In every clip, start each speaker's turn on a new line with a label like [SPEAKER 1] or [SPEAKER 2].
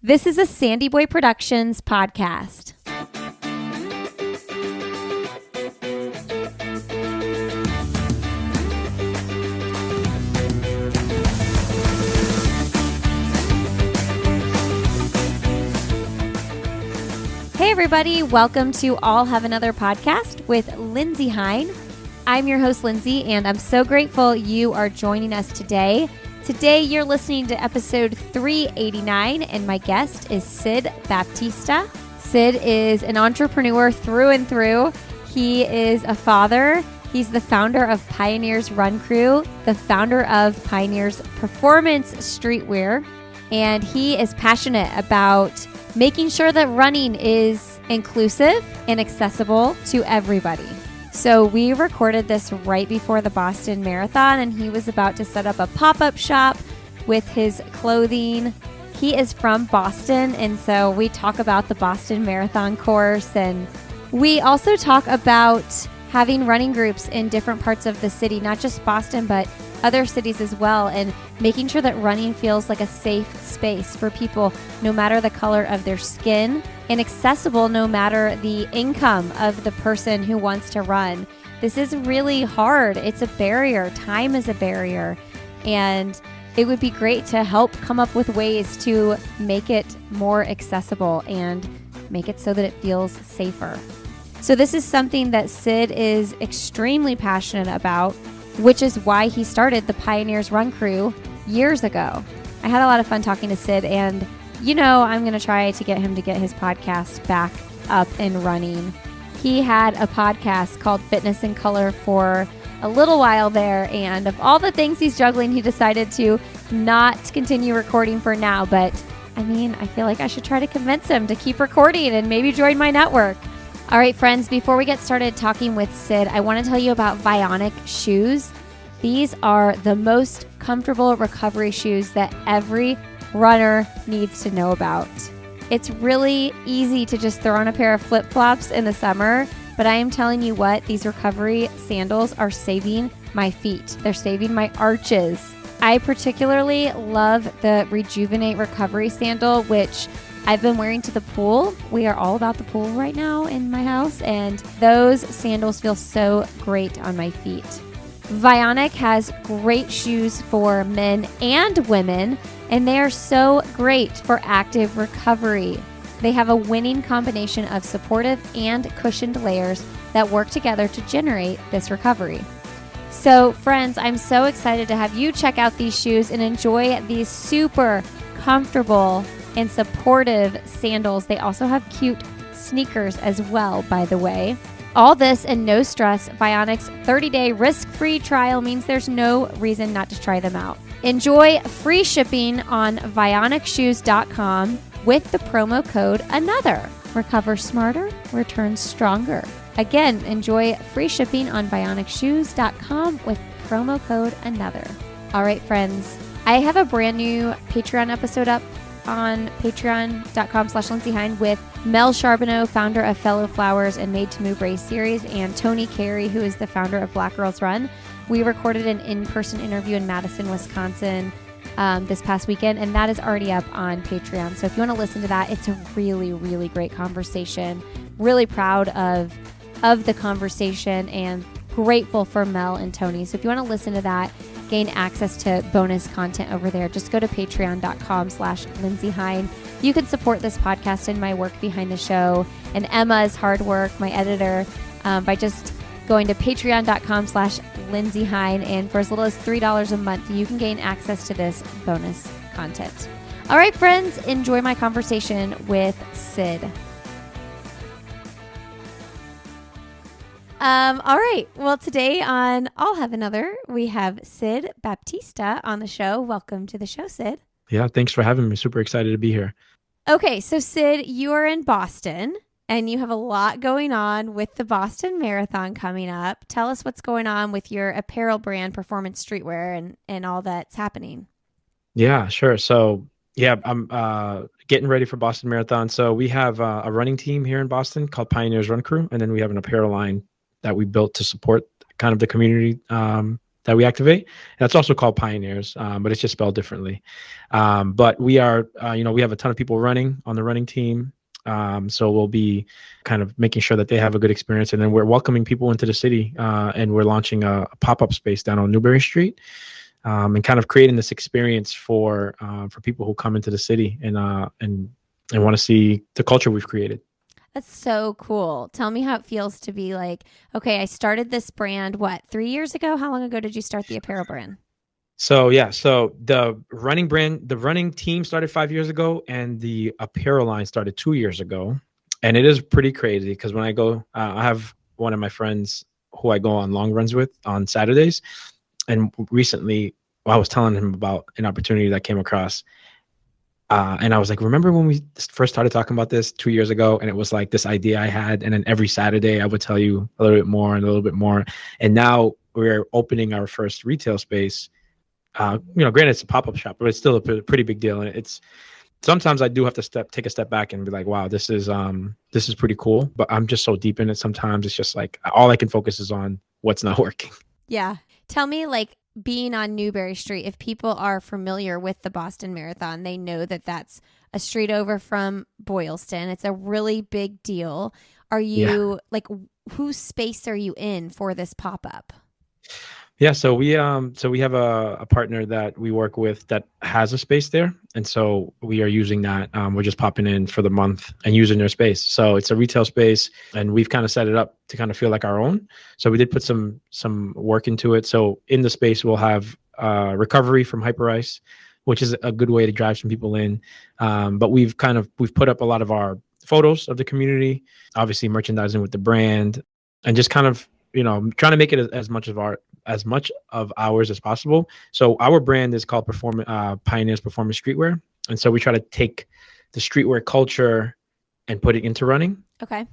[SPEAKER 1] This is a Sandy Boy Productions podcast. Hey everybody, welcome to All Have Another podcast with Lindsay Hine. I'm your host, Lindsay, and I'm so grateful you are joining us today. Today, you're listening to episode 389, and my guest is Sid Baptista. Sid is an entrepreneur through and through. He is a father. He's the founder of PYNRS Run Crew, the founder of PYNRS Performance Streetwear, and he is passionate about making sure that running is inclusive and accessible to everybody. So we recorded this right before the Boston Marathon, and he was about to set up a pop-up shop with his clothing. He is from Boston, and so we talk about the Boston Marathon course, and we also talk about having running groups in different parts of the city, not just Boston, but other cities as well, and making sure that running feels like a safe space for people no matter the color of their skin and accessible no matter the income of the person who wants to run. This is really hard. It's a barrier. Time is a barrier. And it would be great to help come up with ways to make it more accessible and make it so that it feels safer. So this is something that Sid is extremely passionate about, which is why he started the PYNRS Run Crew years ago. I had a lot of fun talking to Sid, and I'm going to try to get him to get his podcast back up and running. He had a podcast called Fitness in Color for a little while there, and of all the things he's juggling, he decided to not continue recording for now. But I feel like I should try to convince him to keep recording and maybe join my network. All right, friends, before we get started talking with Sid, I want to tell you about Vionic shoes. These are the most comfortable recovery shoes that every runner needs to know about. It's really easy to just throw on a pair of flip-flops in the summer, but I am telling you what, these recovery sandals are saving my feet. They're saving my arches. I particularly love the Rejuvenate Recovery Sandal, which I've been wearing to the pool. We are all about the pool right now in my house, and those sandals feel so great on my feet. Vionic has great shoes for men and women, and they are so great for active recovery. They have a winning combination of supportive and cushioned layers that work together to generate this recovery. So, friends, I'm so excited to have you check out these shoes and enjoy these super comfortable and supportive sandals. They also have cute sneakers as well, by the way. All this and no stress, Vionic's 30-day risk-free trial means there's no reason not to try them out. Enjoy free shipping on vionicshoes.com with the promo code ANOTHER. Recover smarter, return stronger. Again, enjoy free shipping on vionicshoes.com with promo code ANOTHER. All right, friends, I have a brand new Patreon episode up on patreon.com/LindsayHine with Mel Charbonneau, founder of Fellow Flowers and Made to Move Race Series, and Tony Carey, who is the founder of Black Girls Run. We recorded an in-person interview in Madison, Wisconsin this past weekend, and that is already up on Patreon. So if you want to listen to that, it's a really, really great conversation. Really proud of the conversation and grateful for Mel and Tony. So if you want to listen to that, gain access to bonus content over there, just go to patreon.com/LindsayHine. You can support this podcast and my work behind the show and Emma's hard work, my editor, by just going to patreon.com/LindsayHine. And for as little as $3 a month, you can gain access to this bonus content. All right, friends, enjoy my conversation with Sid. All right. Well, today on I'll Have Another, we have Sid Baptista on the show. Welcome to the show, Sid.
[SPEAKER 2] Yeah, thanks for having me. Super excited to be here.
[SPEAKER 1] Okay, so Sid, you are in Boston, and you have a lot going on with the Boston Marathon coming up. Tell us what's going on with your apparel brand, Performance Streetwear, and all that's happening.
[SPEAKER 2] Yeah, sure. So, I'm getting ready for Boston Marathon. So we have a running team here in Boston called PYNRS Run Crew, and then we have an apparel line that we built to support kind of the community that we activate. And that's also called PYNRS, but it's just spelled differently. But we are, we have a ton of people running on the running team. So we'll be kind of making sure that they have a good experience. And then we're welcoming people into the city, and we're launching a pop-up space down on Newbury Street, and kind of creating this experience for people who come into the city and want to see the culture we've created.
[SPEAKER 1] That's so cool. Tell me how it feels to be like, okay, I started this brand, 3 years ago? How long ago did you start the apparel brand?
[SPEAKER 2] So the running team started 5 years ago, and the apparel line started 2 years ago. And it is pretty crazy because when I go, I have one of my friends who I go on long runs with on Saturdays. And recently I was telling him about an opportunity that came across. And I was like, remember when we first started talking about this 2 years ago? And it was like this idea I had. And then every Saturday I would tell you a little bit more and a little bit more. And now we're opening our first retail space. Granted it's a pop-up shop, but it's still a pretty big deal. And it's sometimes I do have to take a step back and be like, wow, this is pretty cool. But I'm just so deep in it. Sometimes it's just like all I can focus is on what's not working.
[SPEAKER 1] Yeah. Tell me, like, being on Newbury Street, if people are familiar with the Boston Marathon, they know that that's a street over from Boylston. It's a really big deal. Are you like, whose space are you in for this pop-up?
[SPEAKER 2] Yeah, so we have a partner that we work with that has a space there, and so we are using that. We're just popping in for the month and using their space. So it's a retail space, and we've kind of set it up to kind of feel like our own. So we did put some work into it. So in the space we'll have recovery from hyper ice, which is a good way to drive some people in. But we've put up a lot of our photos of the community, obviously merchandising with the brand, and just kind of trying to make it as much of ours as possible. So our brand is called PYNRS Performance Streetwear. And so we try to take the streetwear culture and put it into running.
[SPEAKER 1] Okay.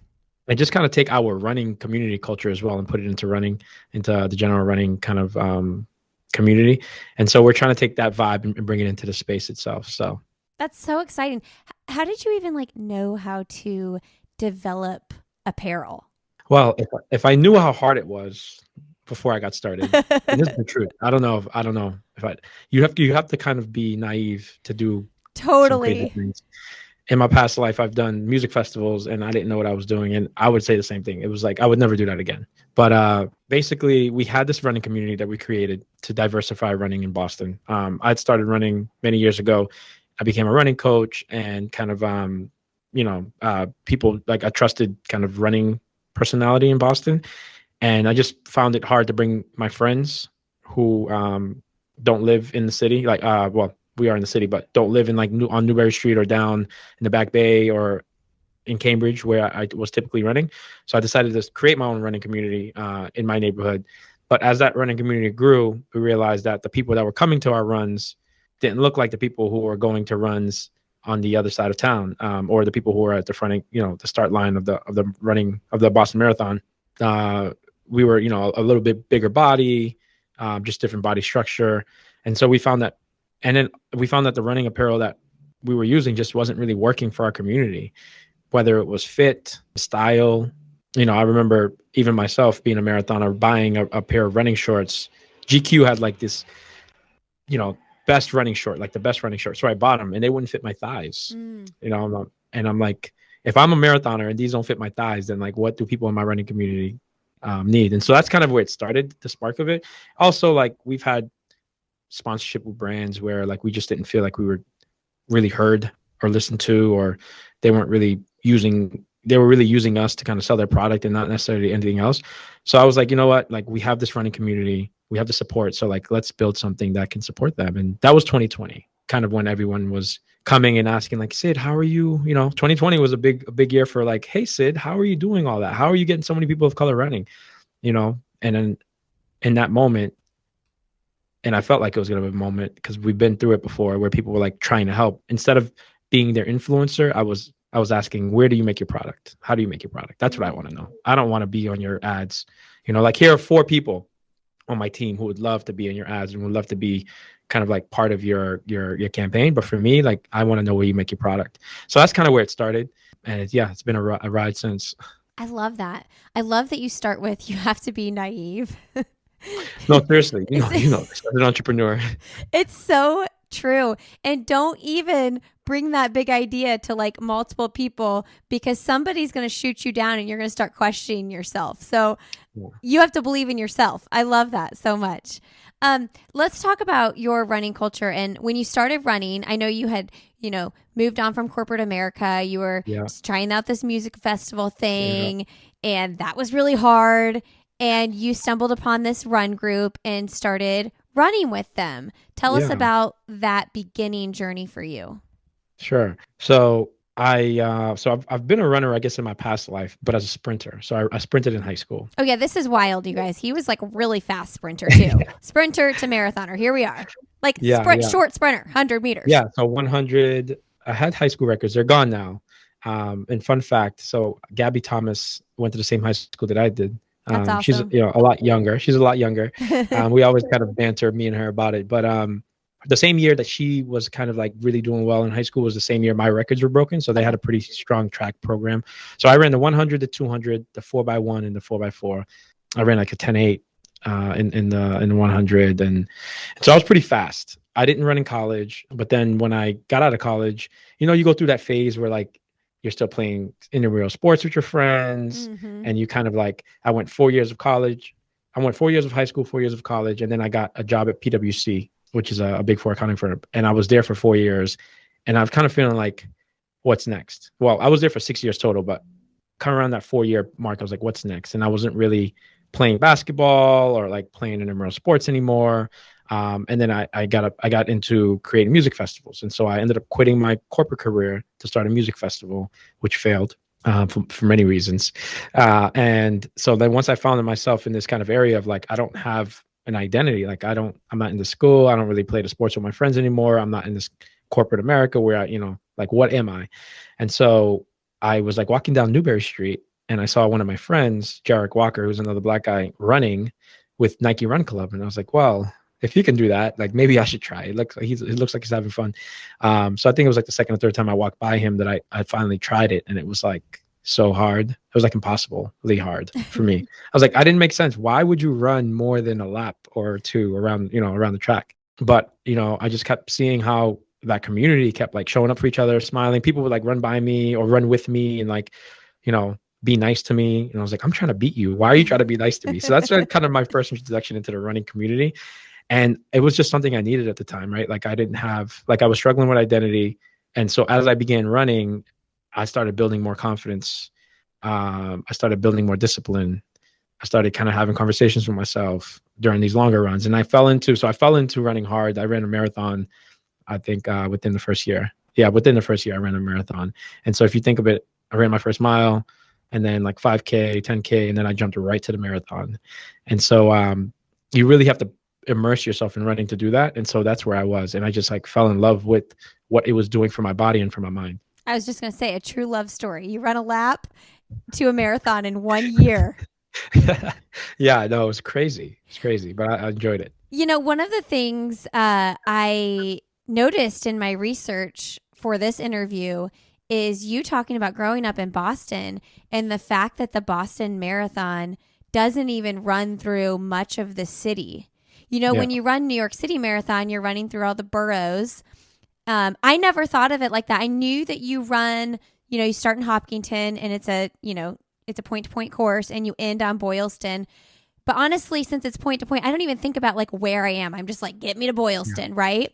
[SPEAKER 2] And just kind of take our running community culture as well and put it into running, into the general running kind of community. And so we're trying to take that vibe and bring it into the space itself. So
[SPEAKER 1] that's so exciting. How did you even know how to develop apparel?
[SPEAKER 2] Well, if I knew how hard it was before I got started, and this is the truth. I don't know if you have to kind of be naive to do
[SPEAKER 1] totally
[SPEAKER 2] things. In my past life, I've done music festivals and I didn't know what I was doing. And I would say the same thing. It was like, I would never do that again. But basically we had this running community that we created to diversify running in Boston. I'd started running many years ago. I became a running coach and kind of, people like a trusted kind of running personality in Boston. And I just found it hard to bring my friends who don't live in the city. Like, we are in the city, but don't live in on Newbury Street or down in the Back Bay or in Cambridge where I was typically running. So I decided to create my own running community in my neighborhood. But as that running community grew, we realized that the people that were coming to our runs didn't look like the people who were going to runs on the other side of town, or the people who were at the front, the start line of the running of the Boston Marathon. We were, a little bit bigger body, just different body structure. And so we found that the running apparel that we were using just wasn't really working for our community, whether it was fit, style. I remember even myself being a marathoner, buying a pair of running shorts. GQ had like this, best running short, like the best running short. So I bought them and they wouldn't fit my thighs, and I'm like, if I'm a marathoner and these don't fit my thighs, then like, what do people in my running community need? And so that's kind of where it started, the spark of it. Also, like, we've had sponsorship with brands where like we just didn't feel like we were really heard or listened to, or they were really using us to kind of sell their product and not necessarily anything else. So I was like, you know what, like, we have this running community, we have the support, so like, let's build something that can support them. And that was 2020, kind of when everyone was coming and asking like, Sid, how are you? 2020 was a big year for like, hey Sid, how are you doing all that? How are you getting so many people of color running? And then in that moment, and I felt like it was going to be a moment because we've been through it before where people were like trying to help. Instead of being their influencer, I was asking, where do you make your product? How do you make your product? That's what I want to know. I don't want to be on your ads. Like, here are 4 people on my team who would love to be in your ads and would love to be kind of like part of your campaign. But for me, like, I want to know where you make your product. So that's kind of where it started. And it's been a ride since.
[SPEAKER 1] I love that. I love that you start with, you have to be naive.
[SPEAKER 2] No, seriously,
[SPEAKER 1] It's,
[SPEAKER 2] this as an entrepreneur.
[SPEAKER 1] it's so true. And don't even bring that big idea to like multiple people because somebody's going to shoot you down and you're going to start questioning yourself. So
[SPEAKER 2] Yeah.
[SPEAKER 1] you have to believe in yourself. I love that so much. Let's talk about your running culture. And when you started running, I know you had, moved on from corporate America. You were
[SPEAKER 2] Yeah.
[SPEAKER 1] trying out this music festival
[SPEAKER 2] Yeah.
[SPEAKER 1] thing, and that was really hard. And you stumbled upon this run group and started running with them. Tell us
[SPEAKER 2] Yeah.
[SPEAKER 1] about that beginning journey for you.
[SPEAKER 2] Sure. So I've been a runner, I guess, in my past life, but as a sprinter. So I sprinted in high school.
[SPEAKER 1] Oh yeah, this is wild, you guys. He was like a really fast sprinter too. Sprinter to marathoner. Here we are. Like
[SPEAKER 2] Yeah.
[SPEAKER 1] short sprinter, 100 meters.
[SPEAKER 2] Yeah. So 100. I had high school records. They're gone now. And fun fact. So Gabby Thomas went to the same high school that I did.
[SPEAKER 1] That's awesome.
[SPEAKER 2] She's a lot younger. She's a lot younger. We always kind of banter, me and her, about it. But the same year that she was kind of like really doing well in high school was the same year my records were broken. So they had a pretty strong track program. So I ran the 100, the 200, the 4x1, and the 4x4. I ran like a 10.8 in the 100, and so I was pretty fast. I didn't run in college, but then when I got out of college, you go through that phase where like you're still playing intramural sports with your friends, and you kind of like, I went 4 years of college. I went 4 years of high school, 4 years of college, and then I got a job at PwC, which is a big four accounting firm. And I was there for 4 years, and I was kind of feeling like, what's next? Well, I was there for 6 years total, but kind of around that 4 year mark, I was like, what's next? And I wasn't really playing basketball or like playing intramural sports anymore. And then I got into creating music festivals. And so I ended up quitting my corporate career to start a music festival, which failed for many reasons. And so then once I found myself in this kind of area of like, I don't have an identity. Like I'm not in the school. I don't really play the sports with my friends anymore. I'm not in this corporate America where like, what am I? And so I was like walking down Newberry Street, and I saw one of my friends, Jarek Walker, who's another Black guy, running with Nike Run Club. And I was like, well, if he can do that, like maybe I should try. It looks like he's having fun. So I think it was like the second or third time I walked by him that I finally tried it, and it was like so hard. It was like impossibly hard for me. I was like, I didn't make sense. Why would you run more than a lap or two around the track? But I just kept seeing how that community kept like showing up for each other, smiling. People would like run by me or run with me and like, be nice to me. And I was like, I'm trying to beat you. Why are you trying to be nice to me? So that's kind of my first introduction into the running community. And it was just something I needed at the time, right? Like I was struggling with identity. And so as I began running, I started building more confidence. I started building more discipline. I started kind of having conversations with myself during these longer runs. And I fell into running hard. I ran a marathon, I think within the first year. Yeah, within the first year I ran a marathon. And so if you think of it, I ran my first mile, and then like 5K, 10K, and then I jumped right to the marathon. And so you really have to immerse yourself in running to do that. And so that's where I was. And I just like fell in love with what it was doing for my body and for my mind.
[SPEAKER 1] I was just going to say, a true love story. You run a lap to a marathon in 1 year.
[SPEAKER 2] Yeah, no, it was crazy. It's crazy, but I enjoyed it.
[SPEAKER 1] One of the things I noticed in my research for this interview is you talking about growing up in Boston and the fact that the Boston Marathon doesn't even run through much of the city. When you run New York City Marathon, you're running through all the boroughs. I never thought of it like that. I knew that you run, you start in Hopkinton and it's a point-to-point course and you end on Boylston. But honestly, since it's point to point, I don't even think about like where I am. I'm just like, get me to Boylston, right?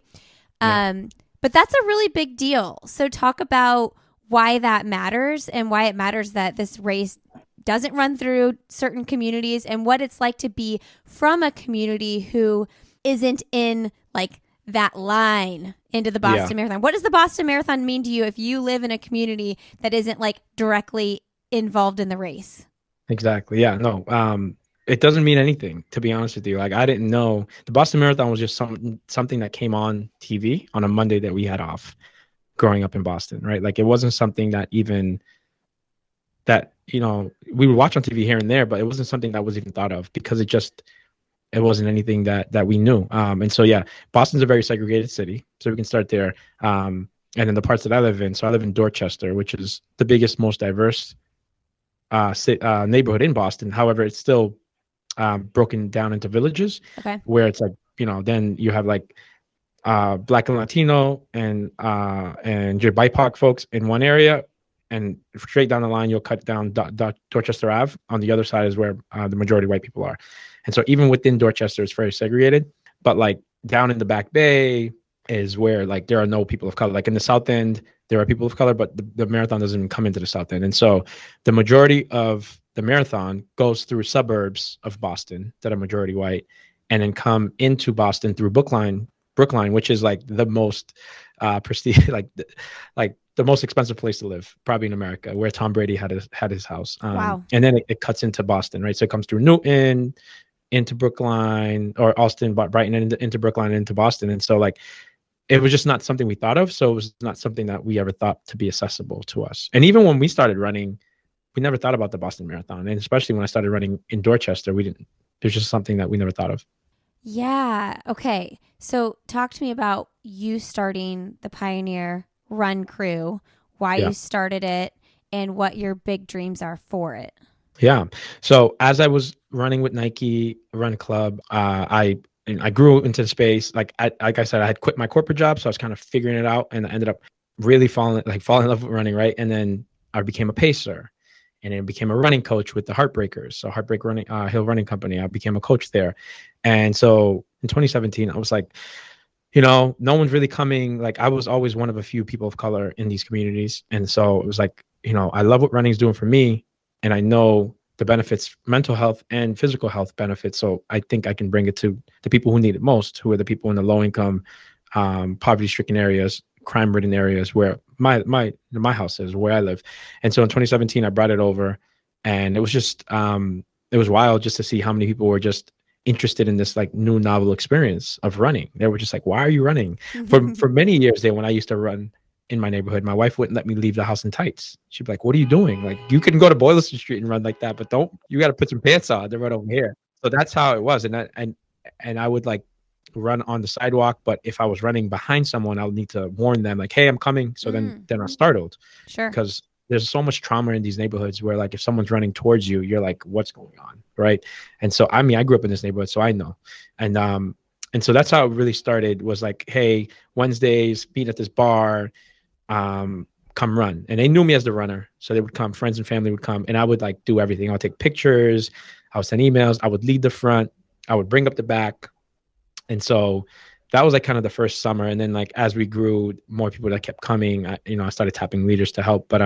[SPEAKER 1] Yeah. But that's a really big deal. So talk about why that matters and why it matters that this race doesn't run through certain communities and what it's like to be from a community who isn't in like that line into the Boston Marathon. What does the Boston Marathon mean to you if you live in a community that isn't like directly involved in the race?
[SPEAKER 2] Exactly. Yeah. No. It doesn't mean anything, to be honest with you. Like I didn't know the Boston Marathon was just something that came on TV on a Monday that we had off growing up in Boston, right? Like it wasn't something that we would watch on TV here and there, but it wasn't something that was even thought of because it wasn't anything that we knew. And so, yeah, Boston's a very segregated city. So we can start there. And then the parts that I live in. So I live in Dorchester, which is the biggest, most diverse neighborhood in Boston. However, it's still broken down into villages,
[SPEAKER 1] Okay.
[SPEAKER 2] where it's like, then you have like Black and Latino and your BIPOC folks in one area, and straight down the line you'll cut down Dorchester Ave. On the other side is where the majority white people are, and so even within Dorchester it's very segregated. But like down in the Back Bay is where like there are no people of color. Like in the South End there are people of color, but the marathon doesn't even come into the South End, and so the majority of the marathon goes through suburbs of Boston that are majority white, and then come into Boston through Brookline, which is like the most prestige, like the most expensive place to live, probably in America, where Tom Brady had his house.
[SPEAKER 1] Wow.
[SPEAKER 2] And then it cuts into Boston, right? So it comes through Newton, into Brookline, or Austin, Brighton, into Brookline, into Boston. And so like, it was just not something we thought of. So it was not something that we ever thought to be accessible to us. And even when we started running, we never thought about the Boston Marathon. And especially when I started running in Dorchester, there's just something that we never thought of.
[SPEAKER 1] Yeah. Okay. So talk to me about you starting the Pioneer Run Crew, why you started it, and what your big dreams are for it.
[SPEAKER 2] Yeah. So as I was running with Nike Run Club, I grew into the space. Like I said, I had quit my corporate job, so I was kind of figuring it out, and I ended up really falling in love with running, right? And then I became a pacer, and then became a running coach with the Heartbreakers. So Heartbreak Running Hill Running Company. I became a coach there. And so in 2017, I was like, no one's really coming. Like I was always one of a few people of color in these communities. And so it was like, I love what running is doing for me. And I know the benefits, mental health and physical health benefits. So I think I can bring it to the people who need it most, who are the people in the low income, poverty stricken areas, crime ridden areas where my house is, where I live. And so in 2017, I brought it over, and it was just, it was wild just to see how many people were just interested in this like new novel experience of running. They were just like, why are you running? For many years there, when I used to run in my neighborhood, my wife wouldn't let me leave the house in tights. She'd be like, what are you doing? Like, you can go to Boylston Street and run like that, but you got to put some pants on to run over here. So that's how it was. And I would like run on the sidewalk, but if I was running behind someone, I would need to warn them like, hey, I'm coming. So then I'm startled. Sure. Because there's so much trauma in these neighborhoods where like if someone's running towards you, you're like, what's going on? Right. And so I grew up in this neighborhood, so I know. And so that's how it really started, was like, hey, Wednesdays, meet at this bar, come run. And they knew me as the runner. So they would come, friends and family would come, and I would like do everything. I would take pictures, I would send emails, I would lead the front, I would bring up the back. And so that was like kind of the first summer. And then like, as we grew, more people that kept coming, I started tapping leaders to help, but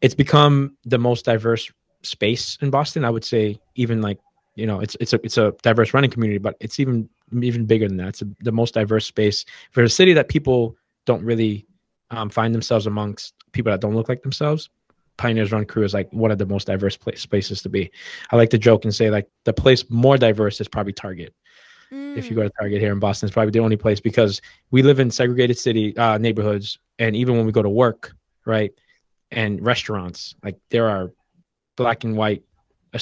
[SPEAKER 2] it's become the most diverse space in Boston. I would say even like, it's a diverse running community, but it's even bigger than that. It's the most diverse space for a city that people don't really find themselves amongst people that don't look like themselves. Pioneers Run Crew is like one of the most diverse spaces to be. I like to joke and say like the place more diverse is probably Target. If you go to Target here in Boston, it's probably the only place, because we live in segregated city neighborhoods. And even when we go to work, right, and restaurants, like there are black and white,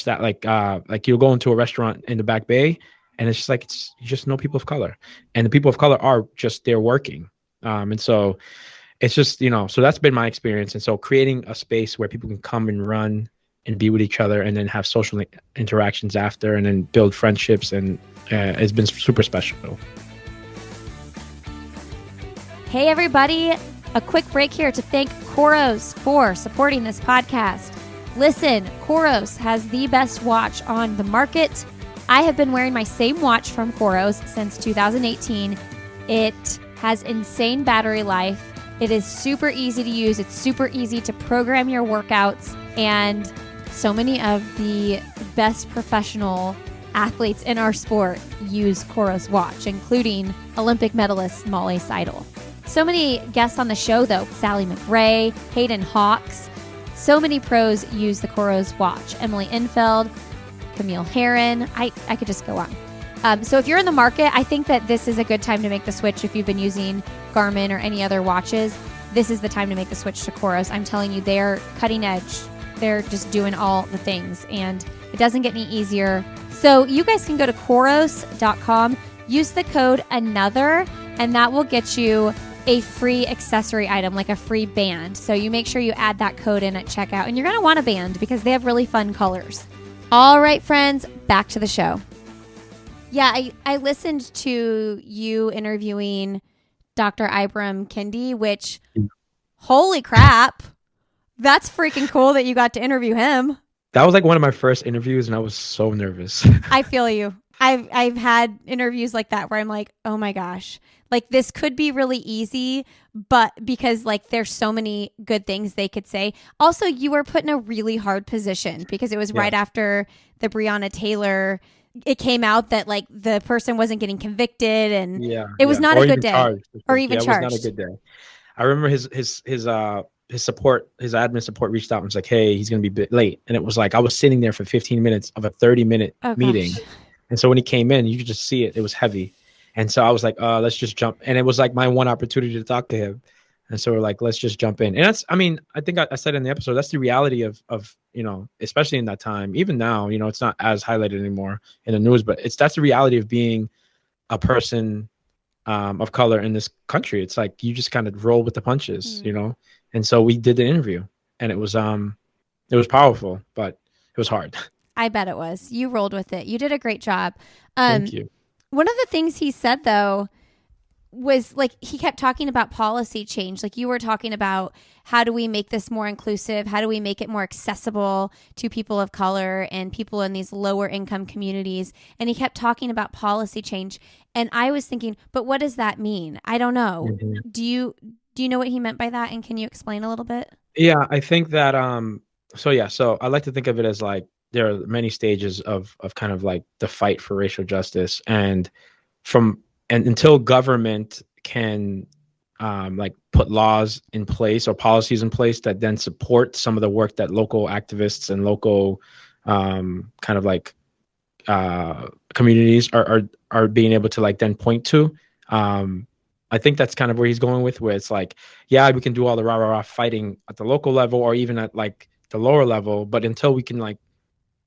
[SPEAKER 2] like you'll go into a restaurant in the Back Bay, and it's just like, you just know people of color, and the people of color are just there working. And so it's just, so that's been my experience. And so creating a space where people can come and run and be with each other, and then have social interactions after, and then build friendships, and it's been super special.
[SPEAKER 1] Hey everybody, a quick break here to thank Koros for supporting this podcast. Listen, Koros has the best watch on the market. I have been wearing my same watch from Koros since 2018. It has insane battery life. It is super easy to use. It's super easy to program your workouts, and so many of the best professional athletes in our sport use Koros watch, including Olympic medalist Molly Seidel. So many guests on the show, though: Sally McRae, Hayden Hawks. So many pros use the Koros watch. Emily Infeld, Camille Herron. I could just go on. So if you're in the market, I think that this is a good time to make the switch. If you've been using Garmin or any other watches, this is the time to make the switch to Koros. I'm telling you, they're cutting edge. They're just doing all the things, and it doesn't get any easier. So you guys can go to Koros.com, use the code ANOTHER, and that will get you a free accessory item, like a free band. So you make sure you add that code in at checkout, and you're going to want a band because they have really fun colors. All right, friends, back to the show. Yeah, I listened to you interviewing Dr. Ibram Kendi, which, holy crap, that's freaking cool that you got to interview him.
[SPEAKER 2] That was like one of my first interviews, and I was so nervous.
[SPEAKER 1] I feel you. I've had interviews like that where I'm like, oh my gosh, like this could be really easy, but because like there's so many good things they could say. Also, you were put in a really hard position because it was right after the Breonna Taylor. It came out that like the person wasn't getting convicted, and it was not a good day, or even charged.
[SPEAKER 2] It was not a good day. I remember his support, his admin support reached out and was like, "Hey, he's gonna be a bit late," and it was like I was sitting there for 15 minutes of a 30-minute meeting.
[SPEAKER 1] Gosh.
[SPEAKER 2] And so when he came in, you could just see it. It was heavy. And so I was like, let's just jump. And it was like my one opportunity to talk to him. And so we're like, let's just jump in. And that's, I mean, I think I said in the episode, that's the reality of, you know, especially in that time, even now, you know, it's not as highlighted anymore in the news, but that's the reality of being a person of color in this country. It's like, you just kind of roll with the punches, you know? And so we did the interview, and it was powerful, but it was hard.
[SPEAKER 1] I bet it was. You rolled with it. You did a great job.
[SPEAKER 2] Thank you.
[SPEAKER 1] One of the things he said, though, was like he kept talking about policy change. Like you were talking about how do we make this more inclusive? How do we make it more accessible to people of color and people in these lower income communities? And he kept talking about policy change. And I was thinking, but what does that mean? I don't know.
[SPEAKER 2] Mm-hmm.
[SPEAKER 1] Do you know what he meant by that? And can you explain a little bit?
[SPEAKER 2] Yeah, I think that so I like to think of it as like there are many stages of kind of like the fight for racial justice, and until government can like put laws in place or policies in place that then support some of the work that local activists and local kind of like communities are being able to like then point to. I think that's kind of where he's going with, where it's like, yeah, we can do all the rah fighting at the local level or even at like the lower level, but until we can like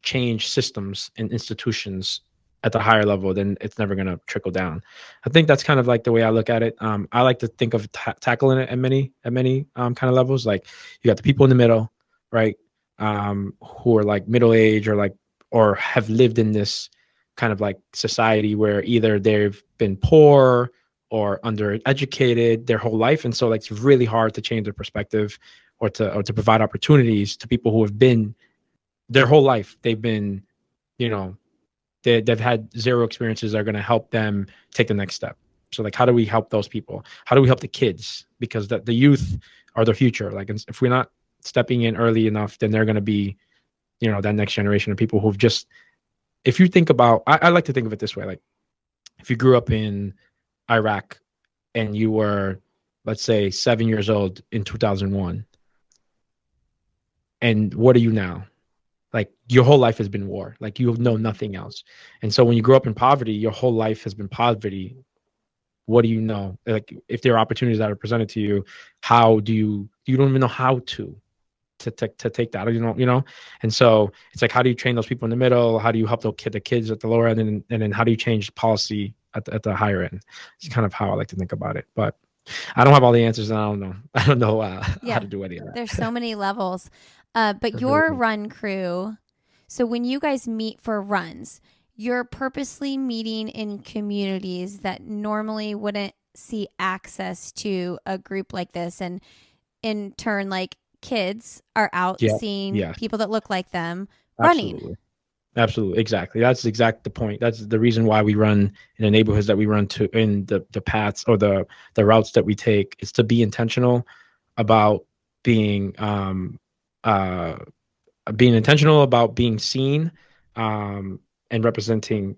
[SPEAKER 2] change systems and institutions at the higher level, then it's never going to trickle down. I think that's kind of like the way I look at it. I like to think of tackling it at many kind of levels. Like you got the people in the middle, right? Who are like middle age or have lived in this kind of like society where either they've been poor or undereducated their whole life. And so like, it's really hard to change their perspective or to provide opportunities to people who have been their whole life. They've been, you know, they've had zero experiences that are going to help them take the next step. So like, how do we help those people? How do we help the kids? Because the youth are the future. Like, if we're not stepping in early enough, then they're going to be, you know, that next generation of people who've just, if you think about, I like to think of it this way. Like if you grew up in Iraq and you were, let's say 7 years old in 2001, and what are you now? Like your whole life has been war. Like you know nothing else. And so when you grow up in poverty, your whole life has been poverty. What do you know? Like if there are opportunities that are presented to you, how do you don't even know how to take that, you know? And so it's like, how do you train those people in the middle? How do you help the kids at the lower end? And then how do you change policy at the higher end? It's kind of how I like to think about it. But I don't have all the answers, and I don't know how to do any of that.
[SPEAKER 1] There's so many levels. But your run crew, so when you guys meet for runs, you're purposely meeting in communities that normally wouldn't see access to a group like this. And in turn, like kids are out seeing people that look like them running.
[SPEAKER 2] Absolutely. Exactly. That's the point. That's the reason why we run in the neighborhoods that we run to, in the paths or the routes that we take, is to be intentional about being intentional about being seen and representing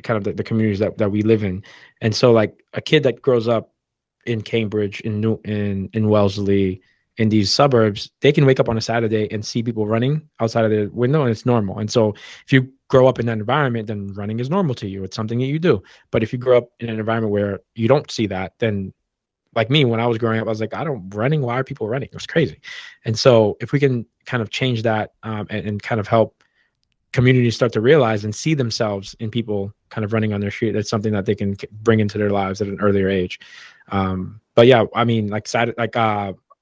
[SPEAKER 2] kind of the communities that we live in. And so like a kid that grows up in Cambridge, in Wellesley, in these suburbs, they can wake up on a Saturday and see people running outside of their window, and it's normal. And so if you grow up in that environment, then running is normal to you. It's something that you do. But if you grow up in an environment where you don't see that, then like me, when I was growing up, I was like, running. Why are people running? It was crazy. And so if we can kind of change that and kind of help communities start to realize and see themselves in people kind of running on their street, that's something that they can bring into their lives at an earlier age. But yeah, I mean, like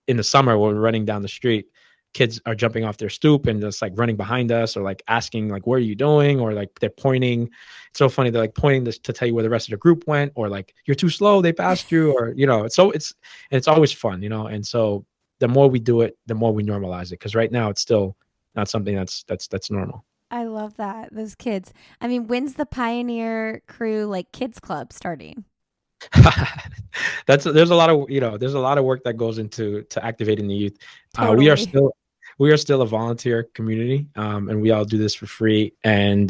[SPEAKER 2] in the summer when we're running down the street, kids are jumping off their stoop and just like running behind us, or like asking like, what are you doing? Or like they're pointing. It's so funny. They're like pointing this to tell you where the rest of the group went, or like, you're too slow, they passed you, or, it's always fun, And so the more we do it, the more we normalize it. Cause right now it's still not something that's normal.
[SPEAKER 1] I love that. Those kids. I mean, when's the Pioneer Crew like kids club starting?
[SPEAKER 2] There's a lot of work that goes into activating the youth.
[SPEAKER 1] Totally.
[SPEAKER 2] We are still a volunteer community, and we all do this for free. And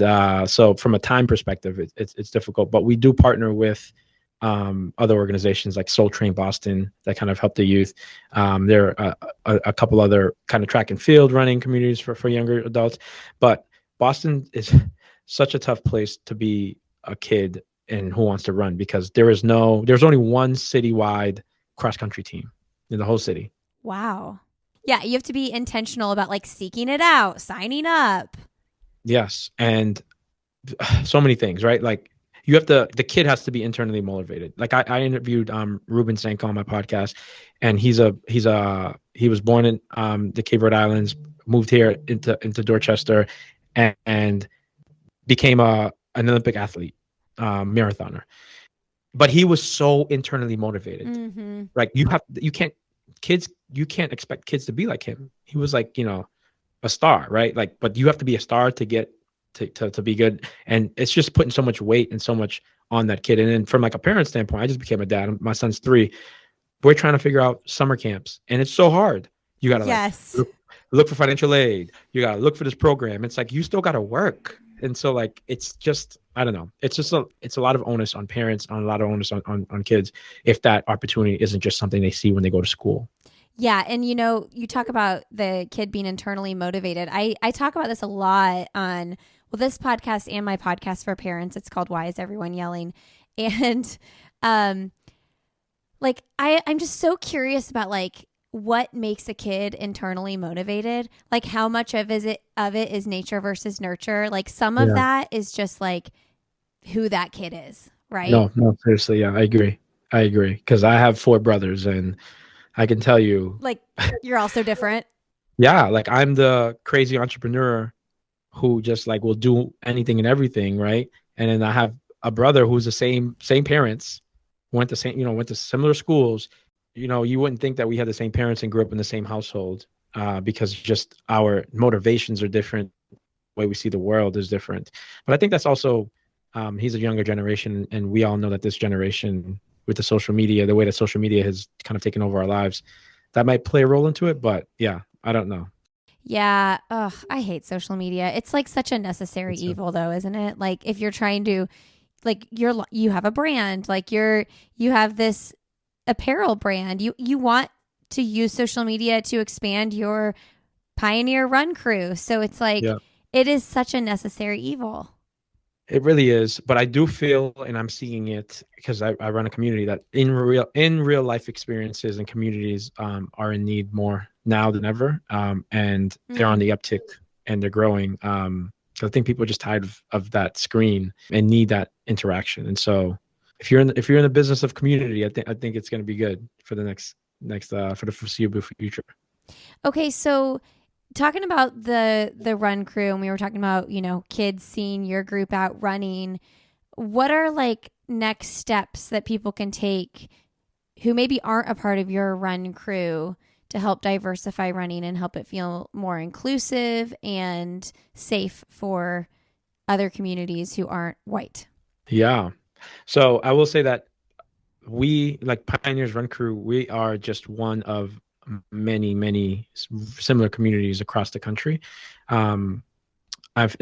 [SPEAKER 2] so from a time perspective, it's difficult, but we do partner with other organizations like Soul Train Boston that kind of help the youth. There are a couple other kind of track and field running communities for younger adults, but Boston is such a tough place to be a kid and who wants to run, because there's only one citywide cross country team in the whole city.
[SPEAKER 1] Wow. Yeah, you have to be intentional about like seeking it out, signing up.
[SPEAKER 2] Yes, and so many things, right? Like the kid has to be internally motivated. Like I interviewed Ruben Sanko on my podcast, and he was born in the Cape Verde Islands, moved here into Dorchester, and became an Olympic athlete. Marathoner, but he was so internally motivated.
[SPEAKER 1] Mm-hmm.
[SPEAKER 2] Like you can't expect kids to be like him. He was like, a star, right? Like, but you have to be a star to get to be good. And it's just putting so much weight and so much on that kid. And then from like a parent standpoint, I just became a dad. My son's 3. We're trying to figure out summer camps, and it's so hard. You gotta look for financial aid. You gotta look for this program. It's like, you still gotta work. And so like, it's just, I don't know. It's just it's a lot of onus on parents, on a lot of onus on kids, if that opportunity isn't just something they see when they go to school.
[SPEAKER 1] Yeah. And, you talk about the kid being internally motivated. I talk about this a lot on, this podcast and my podcast for parents. It's called Why Is Everyone Yelling? And like, I'm just so curious about like, what makes a kid internally motivated? Like how much of it is nature versus nurture? Like some of that is just like who that kid is, right?
[SPEAKER 2] No, seriously. Yeah, I agree. Cause I have 4 brothers, and I can tell you,
[SPEAKER 1] like, you're also different.
[SPEAKER 2] Yeah. Like I'm the crazy entrepreneur who just like will do anything and everything. Right. And then I have a brother who's the same parents, went to similar schools. You wouldn't think that we had the same parents and grew up in the same household, because just our motivations are different. The way we see the world is different. But I think that's also, he's a younger generation, and we all know that this generation, with the social media, the way that social media has kind of taken over our lives, that might play a role into it. But yeah, I don't know.
[SPEAKER 1] Yeah. Ugh, I hate social media. It's like such a necessary evil though, isn't it? Like if you're trying to, like you have a brand, like you have this apparel brand, you want to use social media to expand your Pioneer Run Crew. So it's like, It is such a necessary evil.
[SPEAKER 2] It really is. But I do feel, and I'm seeing it because I run a community, that in real life experiences and communities are in need more now than ever. And they're on the uptick, and they're growing. I think people are just tired of that screen and need that interaction. And so if you're in the business of community, I think it's going to be good for the next for the foreseeable future.
[SPEAKER 1] Okay, so talking about the run crew, and we were talking about kids seeing your group out running. What are like next steps that people can take who maybe aren't a part of your run crew to help diversify running and help it feel more inclusive and safe for other communities who aren't white?
[SPEAKER 2] Yeah. So I will say that we, like Pioneers Run Crew, we are just one of many similar communities across the country. I've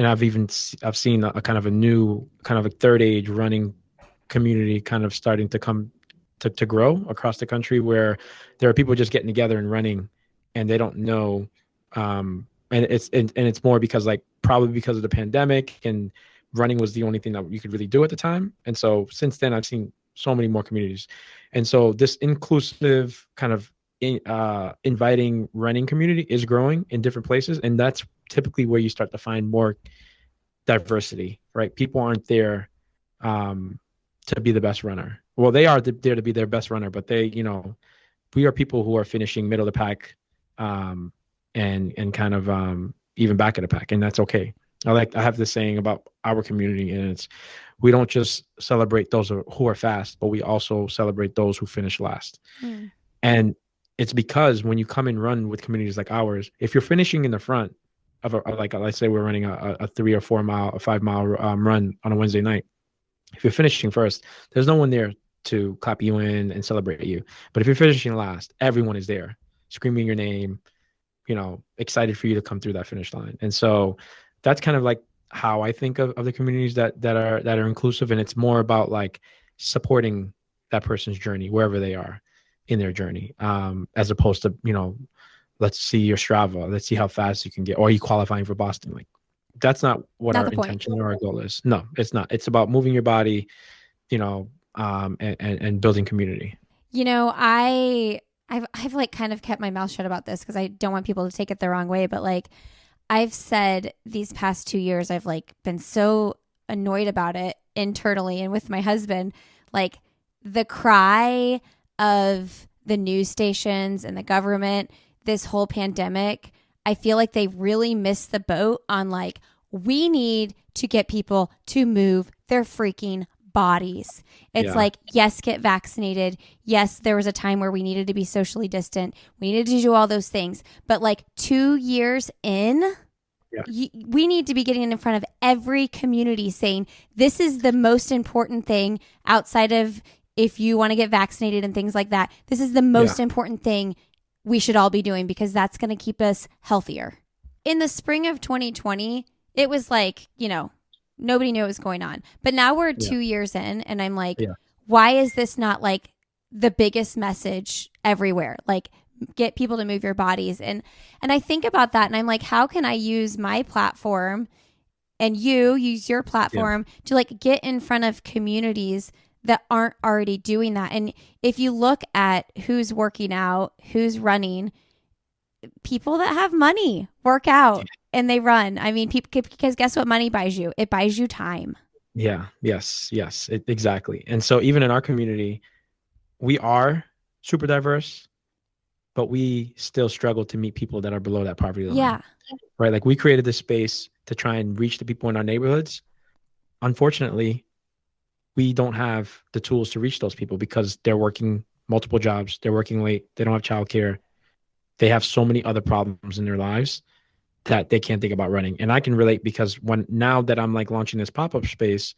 [SPEAKER 2] seen a kind of a new kind of a third age running community kind of starting to come to grow across the country, where there are people just getting together and running, and they don't know. And it's more because probably because of the pandemic, and running was the only thing that you could really do at the time. And so since then, I've seen so many more communities. And so this inclusive kind of inviting running community is growing in different places. And that's typically where you start to find more diversity, right? People aren't there to be the best runner. Well, they are there to be their best runner, but we are people who are finishing middle of the pack, and kind of even back of the pack, and that's okay. I have this saying about our community, and it's we don't just celebrate those who are fast, but we also celebrate those who finish last. And it's because when you come and run with communities like ours, if you're finishing in the front of like let's say we're running a 3 or 4 mile, a 5 mile run on a Wednesday night, if you're finishing first, there's no one there to clap you in and celebrate you. But if you're finishing last, everyone is there screaming your name, excited for you to come through that finish line. And so that's kind of like how I think of the communities that are inclusive. And it's more about like supporting that person's journey wherever they are in their journey, as opposed to, let's see your Strava, let's see how fast you can get, or are you qualifying for Boston? Like that's not what our intention or our goal is. No, it's not. It's about moving your body, and building community.
[SPEAKER 1] I've like kind of kept my mouth shut about this because I don't want people to take it the wrong way. But like I've said these past 2 years, I've like been so annoyed about it internally and with my husband, like the cry of the news stations and the government, this whole pandemic, I feel like they really missed the boat on like, we need to get people to move their freaking bodies. It's like, yes, get vaccinated. Yes, there was a time where we needed to be socially distant. We needed to do all those things. But like 2 years in, we need to be getting in front of every community saying, this is the most important thing outside of if you want to get vaccinated and things like that. This is the most important thing we should all be doing because that's going to keep us healthier. In the spring of 2020, it was like, nobody knew what was going on. But now we're 2 years in and I'm like, why is this not like the biggest message everywhere? Like get people to move your bodies. And I think about that and I'm like, how can I use my platform and you use your platform to like get in front of communities that aren't already doing that? And if you look at who's working out, who's running, people that have money work out and they run. I mean, because guess what money buys you? It buys you time.
[SPEAKER 2] Yes. Exactly. And so even in our community, we are super diverse, but we still struggle to meet people that are below that poverty line.
[SPEAKER 1] Yeah.
[SPEAKER 2] Right. Like we created this space to try and reach the people in our neighborhoods. Unfortunately, we don't have the tools to reach those people because they're working multiple jobs. They're working late. They don't have childcare. They have so many other problems in their lives that they can't think about running. And I can relate because now that I'm like launching this pop-up space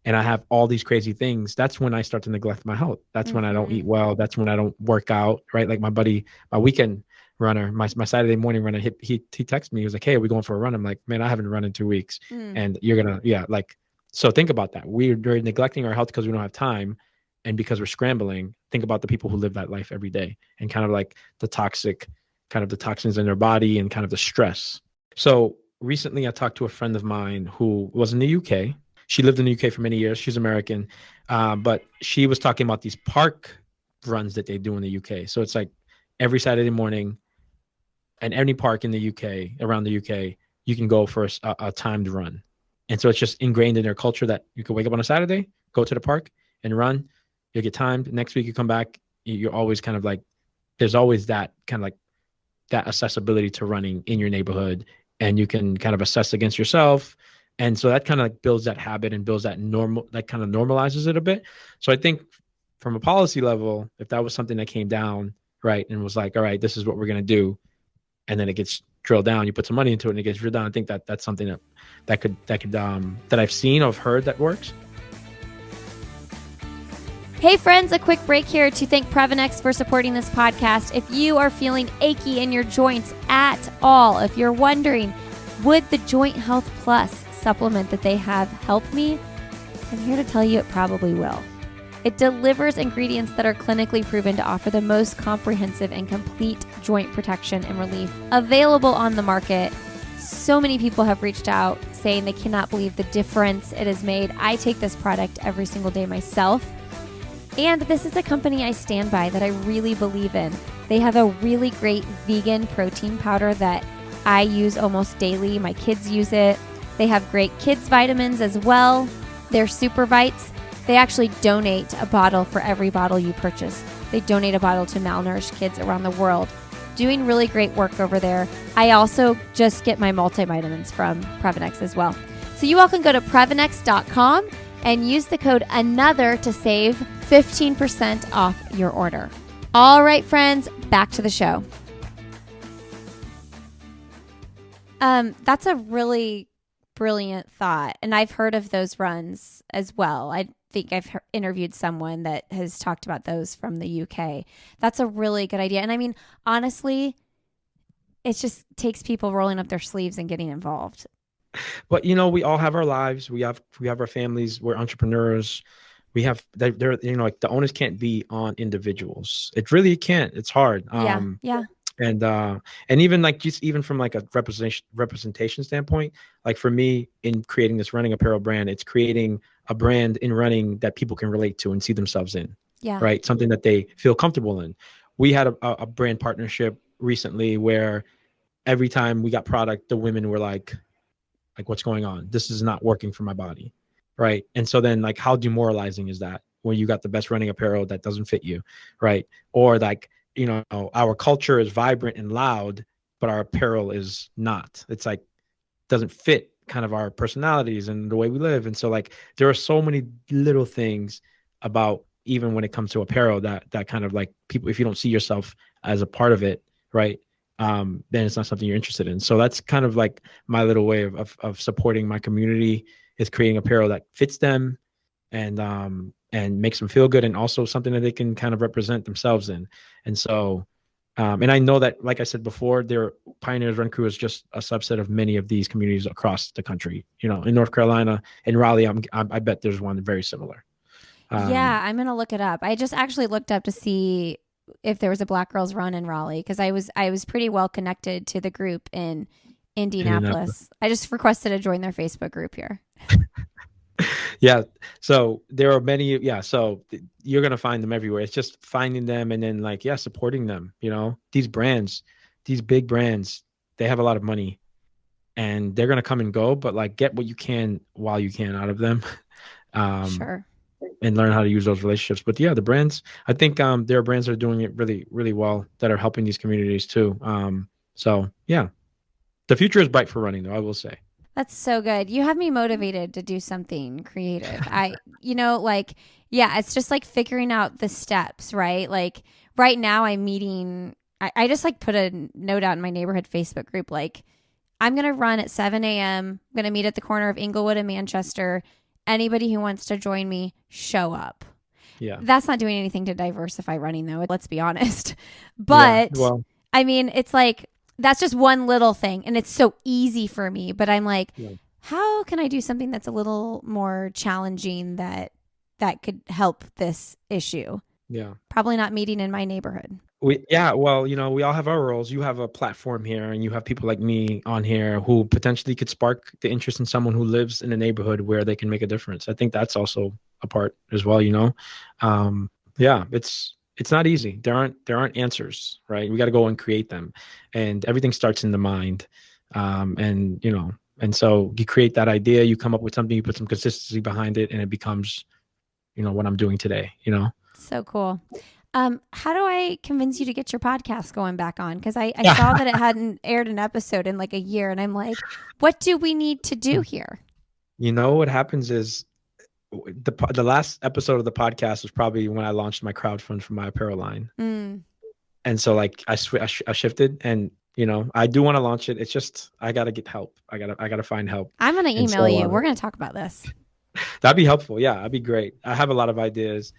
[SPEAKER 2] and I have all these crazy things, that's when I start to neglect my health. That's when I don't eat well. That's when I don't work out, right? Like my buddy, my weekend runner, my Saturday morning runner, he texted me. He was like, hey, are we going for a run? I'm like, man, I haven't run in 2 weeks. And you're going to, so think about that. We're neglecting our health because we don't have time. And because we're scrambling, think about the people who live that life every day and kind of like the toxins in their body and kind of the stress. So recently I talked to a friend of mine who was in the UK. She lived in the UK for many years. She's American. But she was talking about these park runs that they do in the UK. So it's like every Saturday morning and any park in the UK, around the UK, you can go for a timed run. And so it's just ingrained in their culture that you can wake up on a Saturday, go to the park and run. You'll get timed. Next week you come back. You're always kind of like, there's always that kind of like that accessibility to running in your neighborhood. And you can kind of assess against yourself. And so that kind of like builds that habit and builds that kind of normalizes it a bit. So I think from a policy level, if that was something that came down, right, and was like, all right, this is what we're going to do. And then it gets drilled down, you put some money into it and it gets drilled down. I think that's something that I've seen, I've heard that works.
[SPEAKER 1] Hey friends, a quick break here to thank Previnex for supporting this podcast. If you are feeling achy in your joints at all, if you're wondering, would the Joint Health Plus supplement that they have help me? I'm here to tell you it probably will. It delivers ingredients that are clinically proven to offer the most comprehensive and complete joint protection and relief available on the market. So many people have reached out saying they cannot believe the difference it has made. I take this product every single day myself. And this is a company I stand by that I really believe in. They have a really great vegan protein powder that I use almost daily. My kids use it. They have great kids vitamins as well. They're Super Bites. They actually donate a bottle for every bottle you purchase. They donate a bottle to malnourished kids around the world. doing really great work over there. I also just get my multivitamins from Previnex as well. So you all can go to Previnex.com and use the code ANOTHER to save 15% off your order. All right, friends, back to the show. That's a really brilliant thought. And I've heard of those runs as well. I think I've interviewed someone that has talked about those from the UK. That's a really good idea. And I mean, honestly, it just takes people rolling up their sleeves and getting involved.
[SPEAKER 2] But we all have our lives. We have our families. We're entrepreneurs. We have they're like the onus can't be on individuals. It really can't. It's hard.
[SPEAKER 1] Yeah.
[SPEAKER 2] And even like just even from like a representation standpoint, like for me in creating this running apparel brand, it's creating a brand in running that people can relate to and see themselves in.
[SPEAKER 1] Yeah.
[SPEAKER 2] Right. Something that they feel comfortable in. We had a brand partnership recently where every time we got product, the women were like, what's going on? This is not working for my body. Right. And so then like, how demoralizing is that when you got the best running apparel that doesn't fit you? Right. Or like, our culture is vibrant and loud, but our apparel is not. It's like, doesn't fit kind of our personalities and the way we live. And so like, there are so many little things about even when it comes to apparel that kind of like people, if you don't see yourself as a part of it, right, then it's not something you're interested in. So that's kind of like my little way of supporting my community, is creating apparel that fits them and makes them feel good, and also something that they can kind of represent themselves in. And so, and I know that, like I said before, PYNRS Run Crew is just a subset of many of these communities across the country. In North Carolina, in Raleigh, I bet there's one very similar.
[SPEAKER 1] Yeah, I'm gonna look it up. I just actually looked up to see if there was a Black Girls Run in Raleigh, because I was pretty well connected to the group in Indianapolis. I just requested to join their Facebook group here.
[SPEAKER 2] Yeah. So there are many. Yeah. So you're going to find them everywhere. It's just finding them and then supporting them. These brands, these big brands, they have a lot of money and they're going to come and go, but get what you can while you can out of them.
[SPEAKER 1] Sure.
[SPEAKER 2] And learn how to use those relationships. But yeah, the brands, I think there are brands that are doing it really, really well, that are helping these communities too. So yeah, the future is bright for running though, I will say.
[SPEAKER 1] That's so good. You have me motivated to do something creative. It's just like figuring out the steps, right? Like right now I'm meeting, I just put a note out in my neighborhood Facebook group, I'm going to run at 7 a.m. I'm going to meet at the corner of Inglewood and Manchester. Anybody who wants to join me, show up.
[SPEAKER 2] Yeah.
[SPEAKER 1] That's not doing anything to diversify running though. Let's be honest. But
[SPEAKER 2] yeah, well,
[SPEAKER 1] I mean, it's that's just one little thing. And it's so easy for me, but I'm how can I do something that's a little more challenging that could help this issue?
[SPEAKER 2] Yeah.
[SPEAKER 1] Probably not meeting in my neighborhood.
[SPEAKER 2] We all have our roles. You have a platform here and you have people like me on here who potentially could spark the interest in someone who lives in a neighborhood where they can make a difference. I think that's also a part as well, Yeah, it's not easy. There aren't answers, right? We got to go and create them, and everything starts in the mind. And so you create that idea, you come up with something, you put some consistency behind it, and it becomes, what I'm doing today,
[SPEAKER 1] So cool. How do I convince you to get your podcast going back on? Because I saw that it hadn't aired an episode in a year, and I'm what do we need to do here?
[SPEAKER 2] What happens is the last episode of the podcast was probably when I launched my crowdfund for my apparel line. And so I shifted, and I do want to launch it. It's just I gotta get help. I gotta find help.
[SPEAKER 1] I'm gonna email you. We're gonna talk about this.
[SPEAKER 2] That'd be helpful. Yeah, that'd be great. I have a lot of ideas.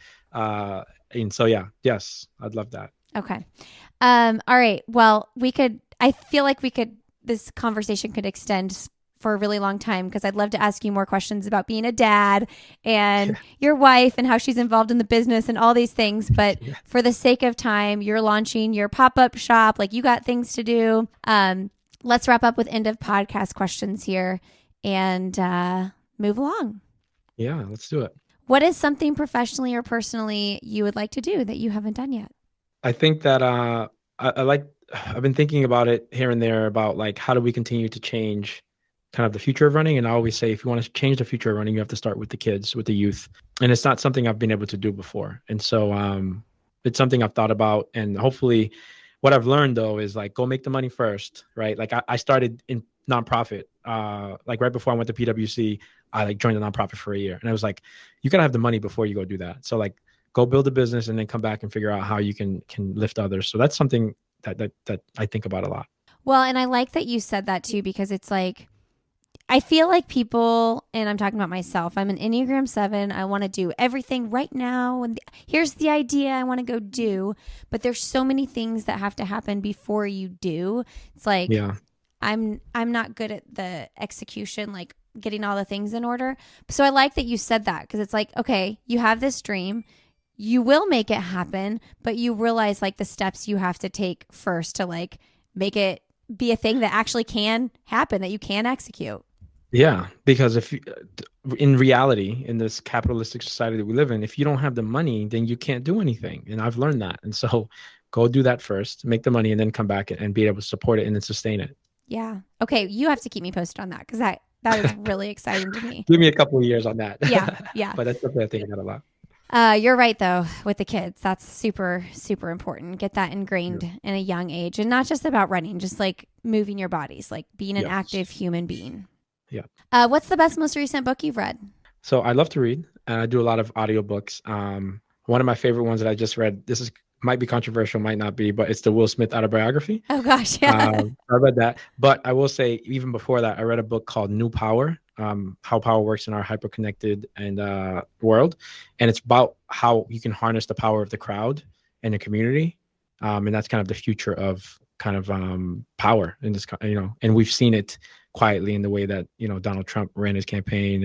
[SPEAKER 2] And so yes, I'd love that.
[SPEAKER 1] Okay. All right. Well, I feel like this conversation could extend for a really long time, because I'd love to ask you more questions about being a dad and your wife and how she's involved in the business and all these things. But for the sake of time, you're launching your pop-up shop. You got things to do. Let's wrap up with end of podcast questions here and move along.
[SPEAKER 2] Yeah, let's do it.
[SPEAKER 1] What is something professionally or personally you would like to do that you haven't done yet?
[SPEAKER 2] I think that I've been thinking about it here and there about how do we continue to change kind of the future of running. And I always say, if you want to change the future of running, you have to start with the kids, with the youth. And it's not something I've been able to do before. And so it's something I've thought about, and hopefully what I've learned though is like, go make the money first, right? Like I started in nonprofit, like right before I went to PwC, I like joined a nonprofit for a year, and I was like, you gotta have the money before you go do that. So like, go build a business and then come back and figure out how you can lift others. So that's something that I think about a lot.
[SPEAKER 1] Well, and I like that you said that too, because it's like, I feel like people, and I'm talking about myself, I'm an Enneagram 7. I want to do everything right now. And here's the idea I want to go do. But there's so many things that have to happen before you do. It's like,
[SPEAKER 2] Yeah.
[SPEAKER 1] I'm not good at the execution, like getting all the things in order. So I like that you said that, because it's like, okay, you have this dream. You will make it happen, but you realize like the steps you have to take first to like make it be a thing that actually can happen, that you can execute.
[SPEAKER 2] Yeah, because if in reality, in this capitalistic society that we live in, if you don't have the money, then you can't do anything. And I've learned that. And so go do that first, make the money, and then come back and be able to support it and then sustain it.
[SPEAKER 1] Yeah. Okay. You have to keep me posted on that, because that is really exciting to me.
[SPEAKER 2] Give me a couple of years on that.
[SPEAKER 1] Yeah. Yeah.
[SPEAKER 2] But that's something I think about a lot.
[SPEAKER 1] You're right, though, with the kids. That's super, super important. Get that ingrained in a young age. And not just about running, just like moving your bodies, like being an active human being.
[SPEAKER 2] Yeah.
[SPEAKER 1] What's the best, most recent book you've read?
[SPEAKER 2] So I love to read, and I do a lot of audiobooks. One of my favorite ones that I just read, might be controversial, might not be, but it's the Will Smith autobiography.
[SPEAKER 1] Oh, gosh. Yeah.
[SPEAKER 2] I read that. But I will say, even before that, I read a book called New Power, How Power Works in Our Hyperconnected and World. And it's about how you can harness the power of the crowd and the community. And that's kind of the future of kind of power in this, and we've seen it quietly in the way that, Donald Trump ran his campaign,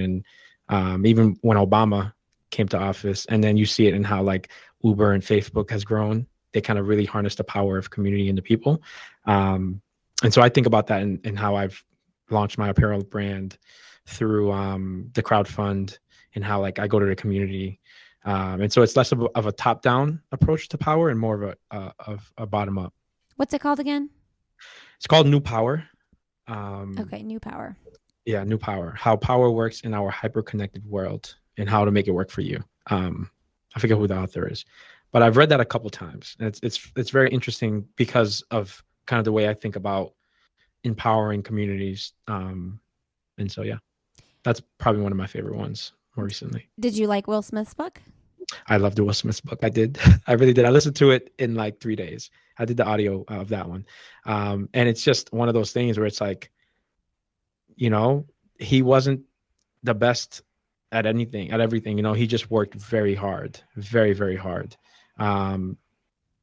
[SPEAKER 2] and even when Obama came to office. And then you see it in how like Uber and Facebook has grown. They kind of really harness the power of community and the people. And so I think about that and how I've launched my apparel brand through the crowdfund, and how like I go to the community. And so it's less of a top-down approach to power and more of a bottom-up.
[SPEAKER 1] What's it called again?
[SPEAKER 2] It's called New Power.
[SPEAKER 1] Okay, New Power.
[SPEAKER 2] Yeah, New Power. How power works in our hyper-connected world and how to make it work for you. I forget who the author is, but I've read that a couple times. And it's very interesting because of kind of the way I think about empowering communities. And so, yeah, that's probably one of my favorite ones more recently.
[SPEAKER 1] Did you like Will Smith's book?
[SPEAKER 2] I loved the Will Smith's book. I did. I really did. I listened to it in like 3 days. I did the audio of that one. And it's just one of those things where it's like, he wasn't the best at everything. He just worked very hard, very, very hard. And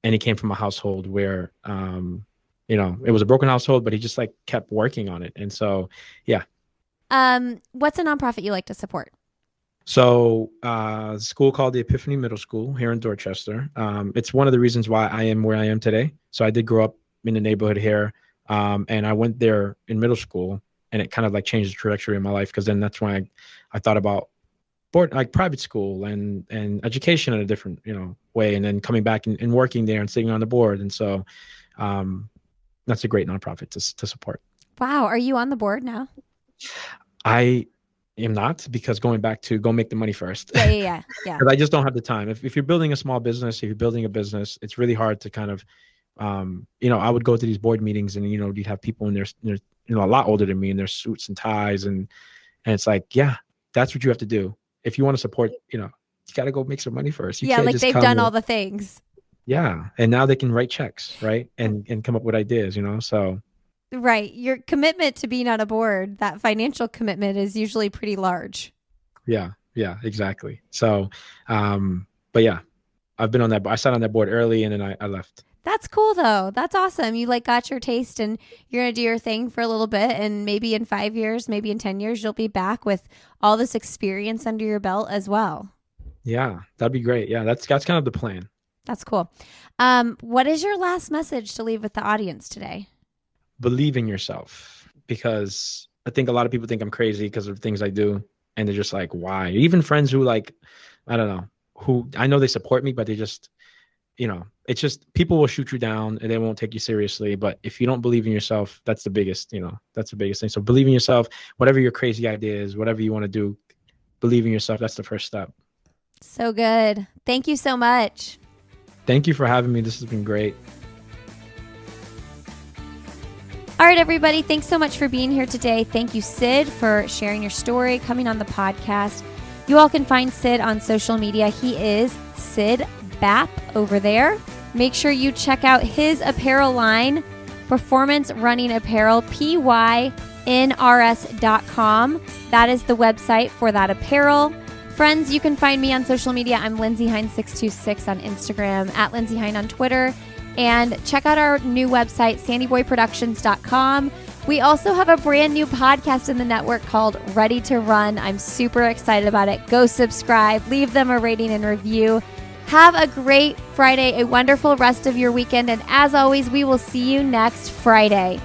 [SPEAKER 2] he came from a household where, it was a broken household, but he just like kept working on it. And so, yeah.
[SPEAKER 1] What's a nonprofit you like to support?
[SPEAKER 2] So a school called the Epiphany Middle School here in Dorchester. It's one of the reasons why I am where I am today. So I did grow up in the neighborhood here, and I went there in middle school, and it kind of like changed the trajectory of my life, because then that's when I thought about private school and education in a different way, and then coming back and working there and sitting on the board. And so that's a great nonprofit to support.
[SPEAKER 1] Wow. Are you on the board now?
[SPEAKER 2] I am not, because going back to go make the money first.
[SPEAKER 1] Yeah.
[SPEAKER 2] Because I just don't have the time. If you're building a small business, if you're building a business, it's really hard to kind of, I would go to these board meetings, and you'd have people in their a lot older than me in their suits and ties, and it's like, yeah, that's what you have to do if you want to support. You got to go make some money first. You can't
[SPEAKER 1] like
[SPEAKER 2] just
[SPEAKER 1] they've done all the things.
[SPEAKER 2] Yeah, and now they can write checks, right, and come up with ideas. So.
[SPEAKER 1] Right. Your commitment to being on a board, that financial commitment, is usually pretty large.
[SPEAKER 2] Yeah, exactly. So, but yeah, I've been on that. I sat on that board early, and then I left.
[SPEAKER 1] That's cool though. That's awesome. You like got your taste, and you're going to do your thing for a little bit, and maybe in 5 years, maybe in 10 years, you'll be back with all this experience under your belt as well.
[SPEAKER 2] Yeah, that'd be great. Yeah, that's kind of the plan.
[SPEAKER 1] That's cool. What is your last message to leave with the audience today?
[SPEAKER 2] Believe in yourself, because I think a lot of people think I'm crazy because of things I do, and they're just like, why? Even friends who like, I don't know, who I know they support me, but they just, it's just, people will shoot you down and they won't take you seriously. But if you don't believe in yourself, that's the biggest, that's the biggest thing. So believe in yourself, whatever your crazy idea is, whatever you want to do, believe in yourself. That's the first step.
[SPEAKER 1] So good. Thank you so much.
[SPEAKER 2] Thank you for having me. This has been great.
[SPEAKER 1] All right, everybody. Thanks so much for being here today. Thank you, Sid, for sharing your story, coming on the podcast. You all can find Sid on social media. He is Sid Bap over there. Make sure you check out his apparel line, Performance Running Apparel, PYNRS.com. That is the website for that apparel. Friends, you can find me on social media. I'm Lindsay Hine 626 on Instagram, at Lindsay Hine on Twitter. And check out our new website, sandyboyproductions.com. We also have a brand new podcast in the network called Ready to Run. I'm super excited about it. Go subscribe, leave them a rating and review. Have a great Friday, a wonderful rest of your weekend. And as always, we will see you next Friday.